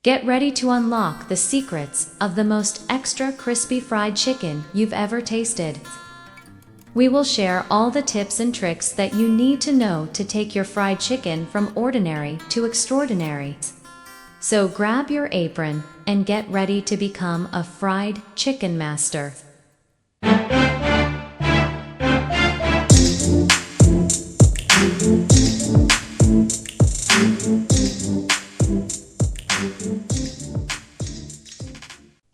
Get ready to unlock the secrets of the most extra crispy fried chicken you've ever tasted. We will share all the tips and tricks that you need to know to take your fried chicken from ordinary to extraordinary. So grab your apron and get ready to become a fried chicken master.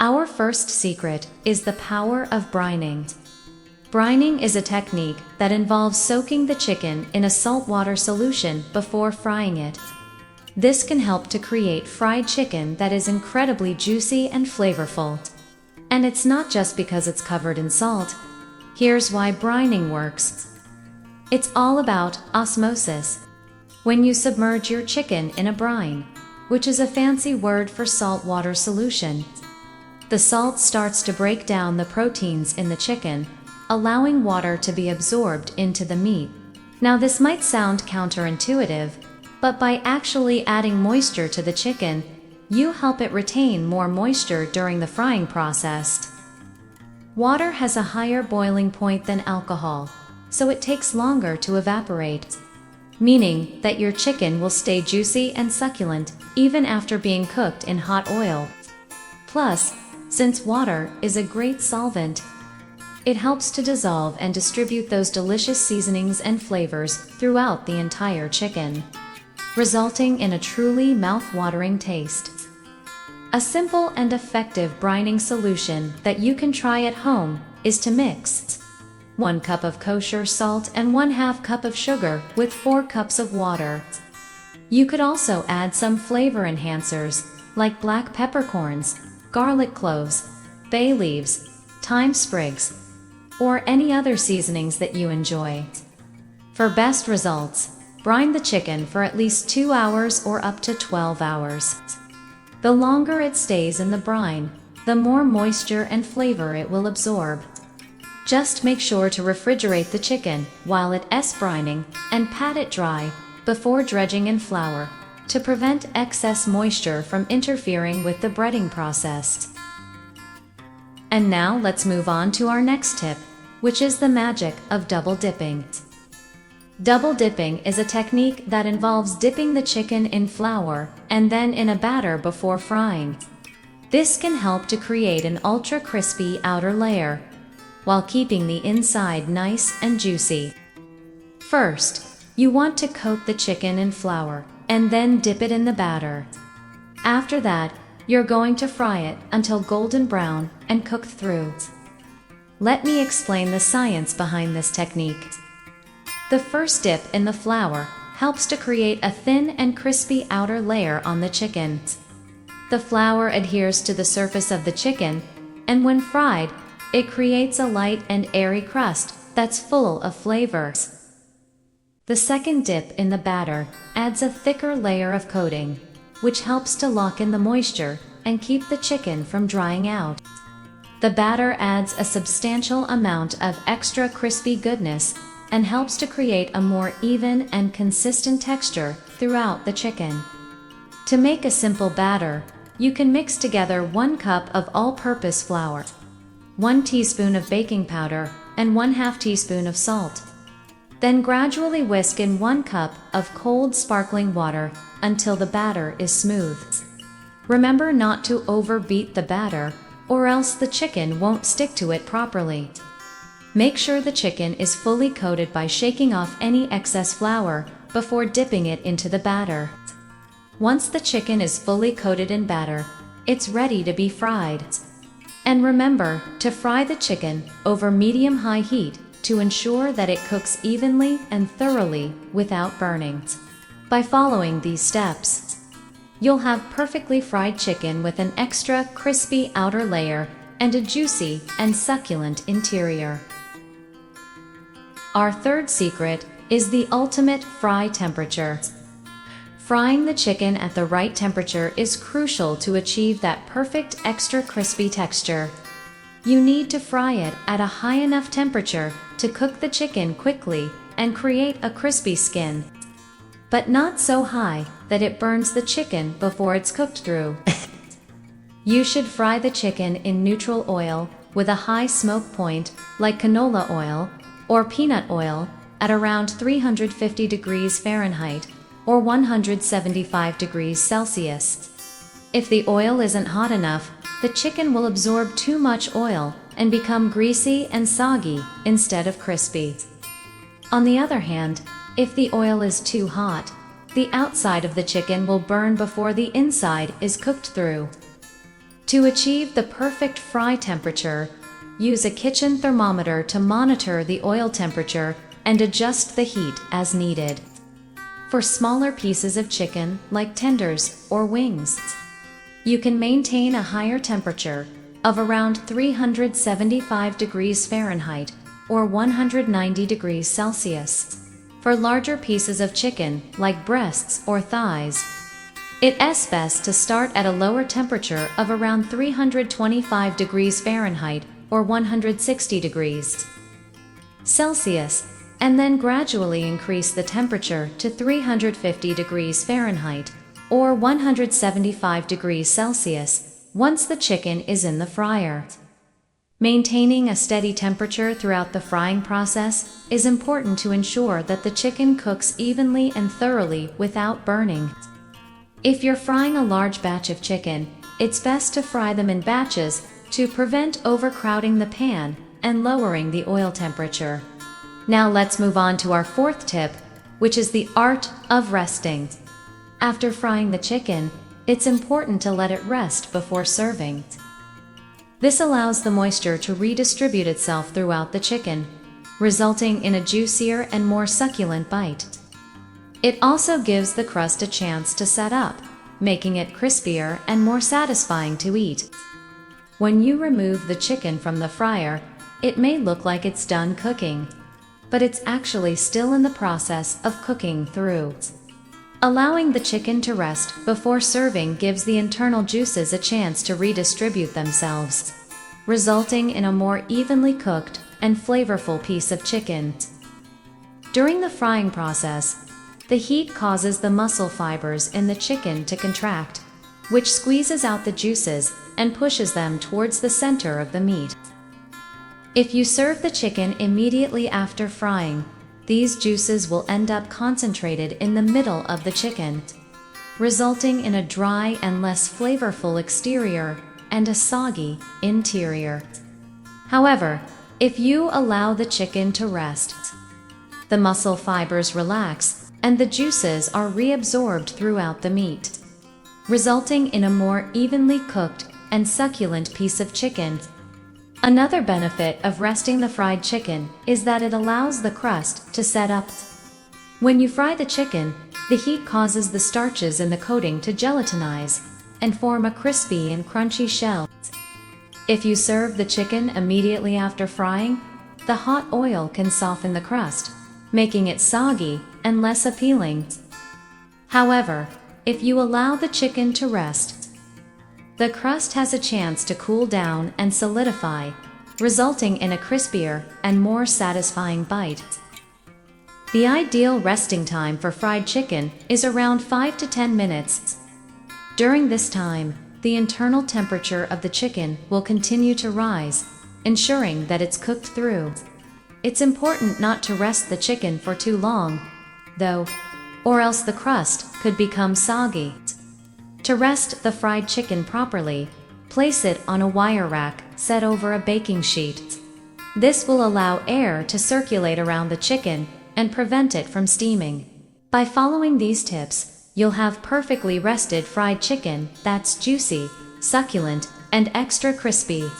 Our first secret is the power of brining. Brining is a technique that involves soaking the chicken in a saltwater solution before frying it. This can help to create fried chicken that is incredibly juicy and flavorful. And it's not just because it's covered in salt. Here's why brining works. It's all about osmosis. When you submerge your chicken in a brine, which is a fancy word for saltwater solution, the salt starts to break down the proteins in the chicken, allowing water to be absorbed into the meat. Now this might sound counterintuitive, but by actually adding moisture to the chicken, you help it retain more moisture during the frying process. Water has a higher boiling point than alcohol, so it takes longer to evaporate, meaning that your chicken will stay juicy and succulent even after being cooked in hot oil. Plus, since water is a great solvent, it helps to dissolve and distribute those delicious seasonings and flavors throughout the entire chicken, resulting in a truly mouth-watering taste. A simple and effective brining solution that you can try at home is to mix 1 cup of kosher salt and 1/2 cup of sugar with 4 cups of water. You could also add some flavor enhancers like black peppercorns, garlic cloves, bay leaves, thyme sprigs, or any other seasonings that you enjoy. For best results, brine the chicken for at least 2 hours or up to 12 hours. The longer it stays in the brine, the more moisture and flavor it will absorb. Just make sure to refrigerate the chicken while it is brining and pat it dry before dredging in flour to prevent excess moisture from interfering with the breading process. And now let's move on to our next tip, which is the magic of double dipping. Double dipping is a technique that involves dipping the chicken in flour and then in a batter before frying. This can help to create an ultra crispy outer layer, while keeping the inside nice and juicy. First, you want to coat the chicken in flour and then dip it in the batter. After that, you're going to fry it until golden brown and cooked through. Let me explain the science behind this technique. The first dip in the flour helps to create a thin and crispy outer layer on the chicken. The flour adheres to the surface of the chicken, and when fried, it creates a light and airy crust that's full of flavor. The second dip in the batter adds a thicker layer of coating, which helps to lock in the moisture and keep the chicken from drying out. The batter adds a substantial amount of extra crispy goodness and helps to create a more even and consistent texture throughout the chicken. To make a simple batter, you can mix together 1 cup of all-purpose flour, 1 teaspoon of baking powder, and 1/2 teaspoon of salt. Then gradually whisk in 1 cup of cold sparkling water until the batter is smooth. Remember not to overbeat the batter, or else the chicken won't stick to it properly. Make sure the chicken is fully coated by shaking off any excess flour before dipping it into the batter. Once the chicken is fully coated in batter, it's ready to be fried. And remember to fry the chicken over medium-high heat to ensure that it cooks evenly and thoroughly without burning. By following these steps, you'll have perfectly fried chicken with an extra crispy outer layer and a juicy and succulent interior. Our third secret is the ultimate fry temperature. Frying the chicken at the right temperature is crucial to achieve that perfect extra crispy texture. You need to fry it at a high enough temperature to cook the chicken quickly and create a crispy skin, but not so high that it burns the chicken before it's cooked through. You should fry the chicken in neutral oil with a high smoke point, like canola oil or peanut oil, at around 350 degrees Fahrenheit or 175 degrees Celsius. If the oil isn't hot enough, the chicken will absorb too much oil and become greasy and soggy instead of crispy. On the other hand, if the oil is too hot, the outside of the chicken will burn before the inside is cooked through. To achieve the perfect fry temperature, use a kitchen thermometer to monitor the oil temperature and adjust the heat as needed. For smaller pieces of chicken, like tenders or wings, you can maintain a higher temperature of around 375 degrees Fahrenheit or 190 degrees Celsius. For larger pieces of chicken, like breasts or thighs, it's best to start at a lower temperature of around 325 degrees Fahrenheit or 160 degrees Celsius, and then gradually increase the temperature to 350 degrees Fahrenheit or 175 degrees Celsius once the chicken is in the fryer. Maintaining a steady temperature throughout the frying process is important to ensure that the chicken cooks evenly and thoroughly without burning. If you're frying a large batch of chicken, it's best to fry them in batches to prevent overcrowding the pan and lowering the oil temperature. Now let's move on to our fourth tip, which is the art of resting. After frying the chicken, it's important to let it rest before serving. This allows the moisture to redistribute itself throughout the chicken, resulting in a juicier and more succulent bite. It also gives the crust a chance to set up, making it crispier and more satisfying to eat. When you remove the chicken from the fryer, it may look like it's done cooking, but it's actually still in the process of cooking through. Allowing the chicken to rest before serving gives the internal juices a chance to redistribute themselves, resulting in a more evenly cooked and flavorful piece of chicken. During the frying process, the heat causes the muscle fibers in the chicken to contract, which squeezes out the juices and pushes them towards the center of the meat. If you serve the chicken immediately after frying, these juices will end up concentrated in the middle of the chicken, resulting in a dry and less flavorful exterior and a soggy interior. However, if you allow the chicken to rest, the muscle fibers relax and the juices are reabsorbed throughout the meat, resulting in a more evenly cooked and succulent piece of chicken. Another benefit of resting the fried chicken is that it allows the crust to set up. When you fry the chicken, the heat causes the starches in the coating to gelatinize and form a crispy and crunchy shell. If you serve the chicken immediately after frying, the hot oil can soften the crust, making it soggy and less appealing. However, if you allow the chicken to rest, the crust has a chance to cool down and solidify, resulting in a crispier and more satisfying bite. The ideal resting time for fried chicken is around 5 to 10 minutes. During this time, the internal temperature of the chicken will continue to rise, ensuring that it's cooked through. It's important not to rest the chicken for too long, though, or else the crust could become soggy. To rest the fried chicken properly, place it on a wire rack set over a baking sheet. This will allow air to circulate around the chicken and prevent it from steaming. By following these tips, you'll have perfectly rested fried chicken that's juicy, succulent, and extra crispy.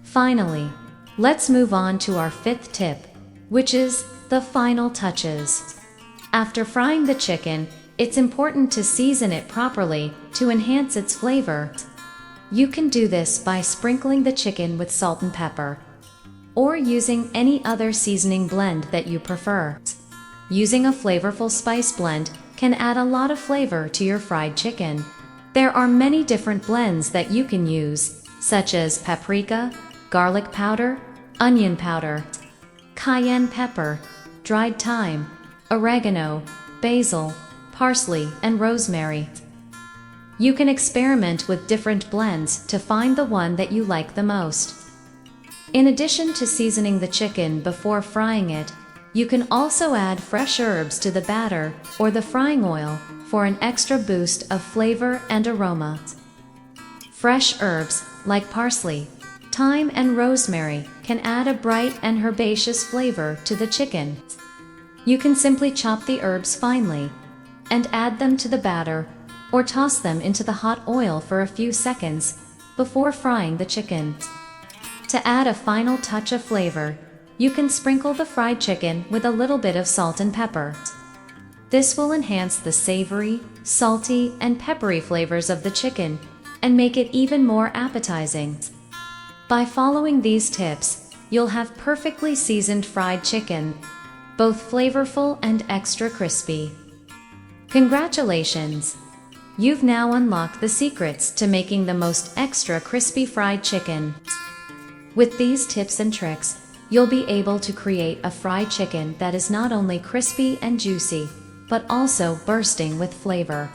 Finally, let's move on to our fifth tip, which is the final touches. After frying the chicken, it's important to season it properly to enhance its flavor. You can do this by sprinkling the chicken with salt and pepper, or using any other seasoning blend that you prefer. Using a flavorful spice blend can add a lot of flavor to your fried chicken. There are many different blends that you can use, such as paprika, garlic powder, onion powder, cayenne pepper, dried thyme, oregano, basil, parsley, and rosemary. You can experiment with different blends to find the one that you like the most. In addition to seasoning the chicken before frying it, you can also add fresh herbs to the batter or the frying oil for an extra boost of flavor and aroma. Fresh herbs like parsley, thyme, and rosemary can add a bright and herbaceous flavor to the chicken. You can simply chop the herbs finely and add them to the batter or toss them into the hot oil for a few seconds before frying the chicken. To add a final touch of flavor, you can sprinkle the fried chicken with a little bit of salt and pepper. This will enhance the savory, salty, and peppery flavors of the chicken and make it even more appetizing. By following these tips, you'll have perfectly seasoned fried chicken, both flavorful and extra crispy. Congratulations! You've now unlocked the secrets to making the most extra crispy fried chicken. With these tips and tricks, you'll be able to create a fried chicken that is not only crispy and juicy, but also bursting with flavor.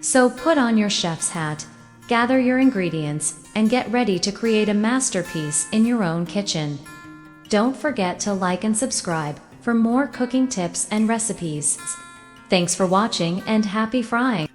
So put on your chef's hat, gather your ingredients, and get ready to create a masterpiece in your own kitchen. Don't forget to like and subscribe for more cooking tips and recipes. Thanks for watching and happy frying!